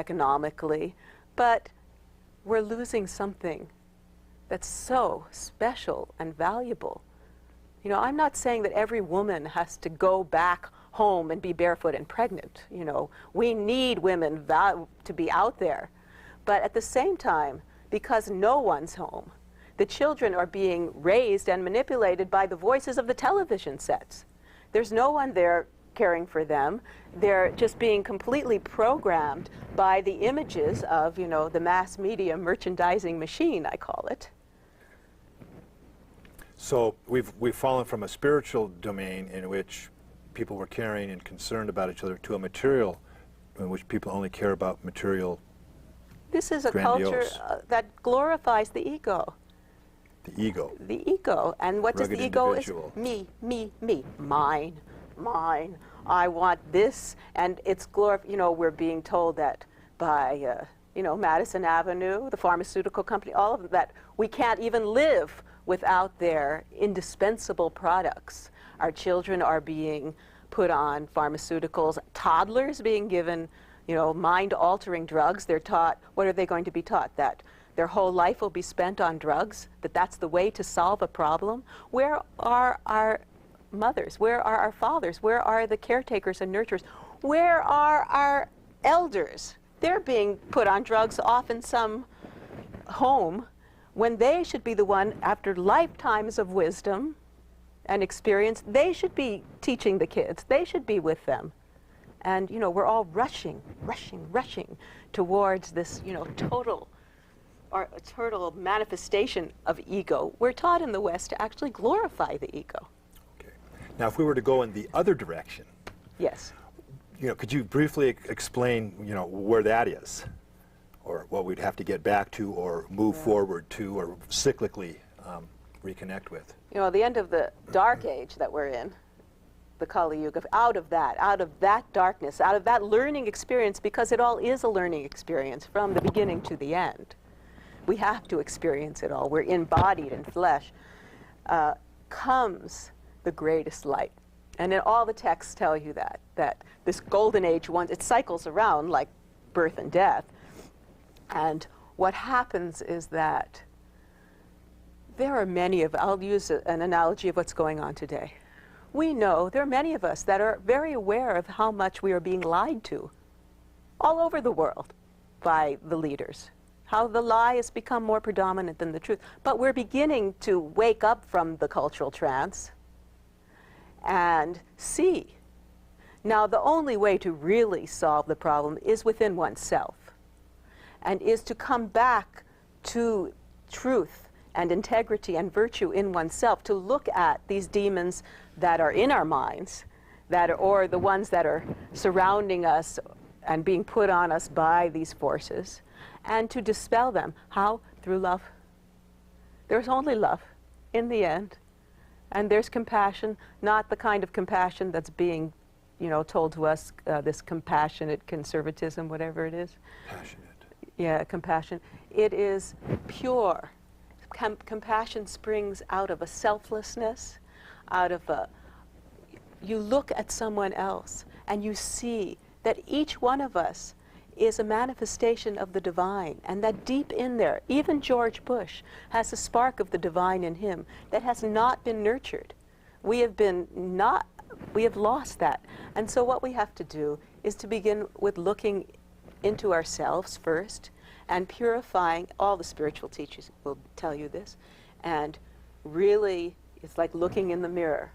economically, but we're losing something that's so special and valuable. You know, I'm not saying that every woman has to go back home and be barefoot and pregnant. You know, we need women to be out there. But at the same time, because no one's home, the children are being raised and manipulated by the voices of the television sets. There's no one there caring for them. They're just being completely programmed by the images of, you know, the mass media merchandising machine, I call it. So we've fallen from a spiritual domain in which people were caring and concerned about each other to a material in which people only care about material. This is a culture that glorifies the ego. The ego. The ego. And what does the ego is? Me, me, me. Mine, mine. I want this. And it's you know, we're being told that by, you know, Madison Avenue, the pharmaceutical company, all of that, we can't even live without their indispensable products. Our children are being put on pharmaceuticals. Toddlers being given, you know, mind-altering drugs. They're taught, what are they going to be taught? That their whole life will be spent on drugs, that that's the way to solve a problem. Where are our mothers? Where are our fathers? Where are the caretakers and nurturers? Where are our elders? They're being put on drugs off in some home when they should be the one, after lifetimes of wisdom and experience, they should be teaching the kids. They should be with them. And, you know, we're all rushing towards this, you know, total manifestation of ego. We're taught in the West to actually glorify the ego. Okay. Now, if we were to go in the other direction, yes, you know, could you briefly explain, you know, where that is, or what we'd have to get back to, or move forward to, or cyclically reconnect with? You know, the end of the dark age that we're in, the Kali Yuga, out of that darkness, out of that learning experience, because it all is a learning experience from the beginning to the end. We have to experience it all. We're embodied in flesh. Comes the greatest light. And then all the texts tell you that this golden age, once it cycles around like birth and death. And what happens is that there are many of, I'll use an analogy of what's going on today. We know there are many of us that are very aware of how much we are being lied to all over the world by the leaders, how the lie has become more predominant than the truth. But we're beginning to wake up from the cultural trance and see. Now, the only way to really solve the problem is within oneself, and is to come back to truth and integrity and virtue in oneself, to look at these demons that are in our minds, or the ones that are surrounding us and being put on us by these forces, and to dispel them. How? Through love. There's only love in the end. And there's compassion, not the kind of compassion that's being, you know, told to us, this compassionate conservatism, whatever it is. Passionate. Yeah, compassion. It is pure. Compassion springs out of a selflessness, out of a, you look at someone else and you see that each one of us is a manifestation of the divine, and that deep in there, even George Bush has a spark of the divine in him that has not been nurtured. We have lost that. And so what we have to do is to begin with looking into ourselves first, and purifying. All the spiritual teachers will tell you this. And really, it's like looking in the mirror.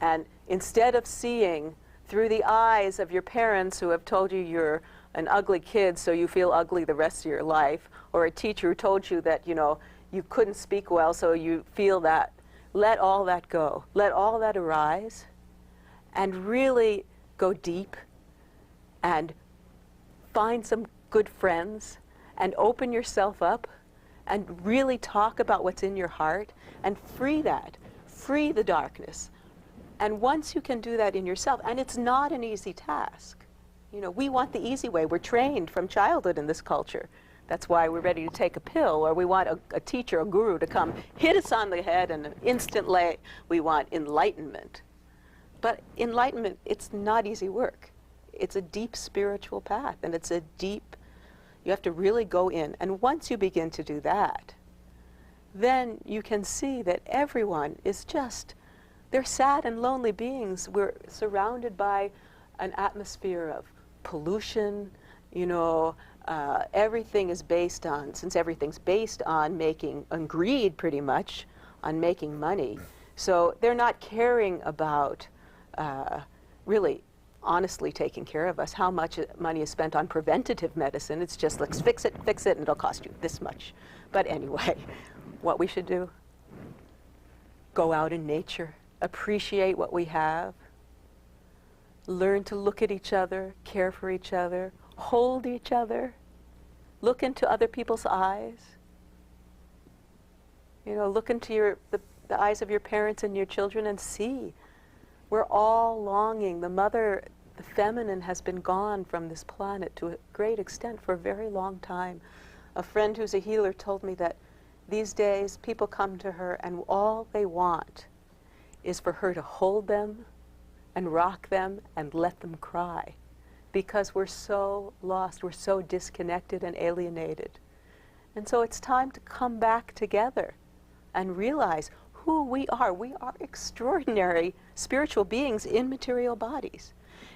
And instead of seeing through the eyes of your parents who have told you you're an ugly kid so you feel ugly the rest of your life, or a teacher who told you that, you know, you couldn't speak well so you feel that, let all that go. Let all that arise and really go deep and find some good friends and open yourself up and really talk about what's in your heart and free that, free the darkness. And once you can do that in yourself, and it's not an easy task. You know, we want the easy way. We're trained from childhood in this culture. That's why we're ready to take a pill, or we want a teacher, a guru to come hit us on the head and instantly we want enlightenment. But enlightenment, it's not easy work. it's a deep spiritual path, and it's a deep, you have to really go in. And once you begin to do that, then you can see that everyone is just, they're sad and lonely beings. We're surrounded by an atmosphere of pollution, everything is based on, since everything's based on on greed pretty much, on making money. So they're not caring about really honestly taking care of us. How much money is spent on preventative medicine? It's just, let's fix it, and it'll cost you this much. But anyway, what we should do, go out in nature, appreciate what we have, learn to look at each other, care for each other, hold each other, look into other people's eyes. Look into the eyes of your parents and your children and see. We're all longing. The feminine has been gone from this planet to a great extent for a very long time. A friend who's a healer told me that these days people come to her and all they want is for her to hold them and rock them and let them cry, because we're so lost, we're so disconnected and alienated. And so it's time to come back together and realize who we are. We are extraordinary spiritual beings in material bodies,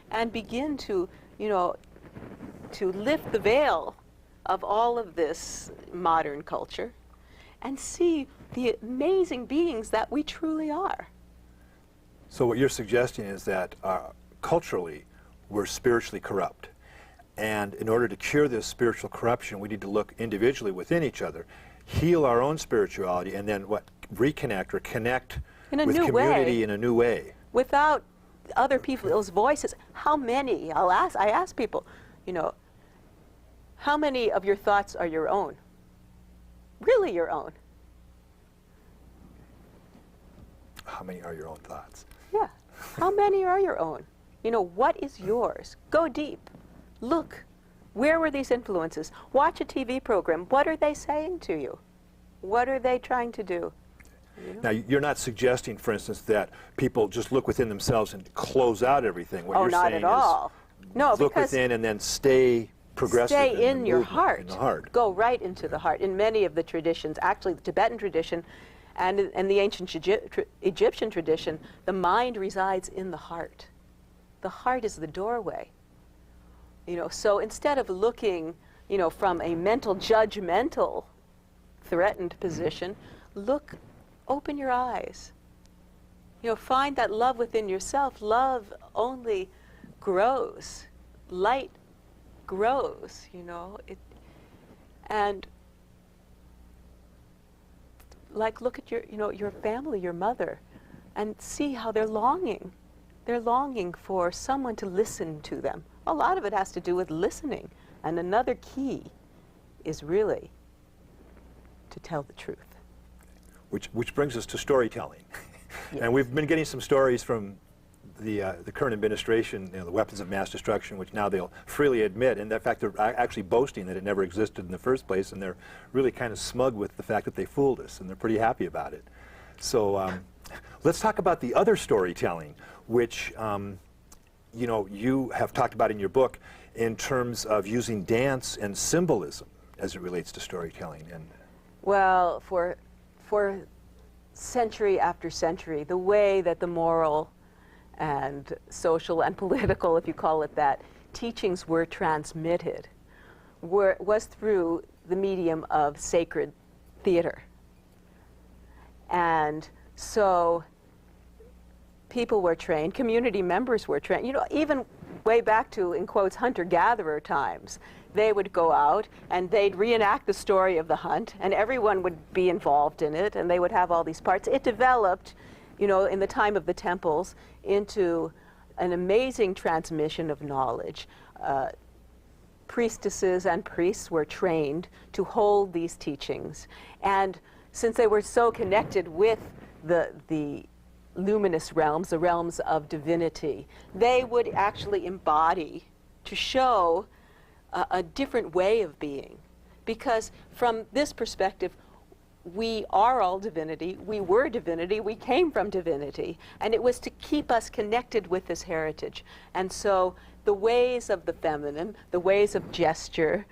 and begin to, to lift the veil of all of this modern culture and see the amazing beings that we truly are. So what you're suggesting is that culturally, we're spiritually corrupt. And in order to cure this spiritual corruption, we need to look individually within each other, heal our own spirituality, and then reconnect or connect with community in a new way. Without other people's voices. How many, I ask people, how many of your thoughts are your own? Really your own? How many are your own thoughts? Yeah. How many are your own? What is yours? Go deep. Look. Where were these influences? Watch a TV program. What are they saying to you? What are they trying to do? Now, you're not suggesting, for instance, that people just look within themselves and close out everything. What you're not saying at all. No, look within and then stay progressive. Stay in your heart. In the heart. Go right into the heart. In many of the traditions, actually the Tibetan tradition and the ancient Egyptian tradition, the mind resides in the heart. The heart is the doorway. So instead of looking, from a mental, judgmental, threatened position, open your eyes. Find that love within yourself. Love only grows. Light grows, and look at your family, your mother, and see how they're longing. They're longing for someone to listen to them. A lot of it has to do with listening. And another key is really to tell the truth. Which brings us to storytelling. Yes. And we've been getting some stories from the current administration, the weapons of mass destruction, which now they'll freely admit. And in fact, they're actually boasting that it never existed in the first place. And they're really kind of smug with the fact that they fooled us. And they're pretty happy about it. So let's talk about the other storytelling, which you have talked about in your book in terms of using dance and symbolism as it relates to storytelling. And well, for century after century, the way that the moral and social and political, if you call it that, teachings were transmitted was through the medium of sacred theater. And so people were trained, community members were trained, even way back to, in quotes, hunter-gatherer times. They would go out and they'd reenact the story of the hunt, and everyone would be involved in it, and they would have all these parts. It developed, in the time of the temples, into an amazing transmission of knowledge. Priestesses and priests were trained to hold these teachings. And since they were so connected with the luminous realms, the realms of divinity, they would actually embody to show a different way of being. Because from this perspective, we are all divinity, we were divinity, we came from divinity, and it was to keep us connected with this heritage. And so the ways of the feminine, the ways of gesture,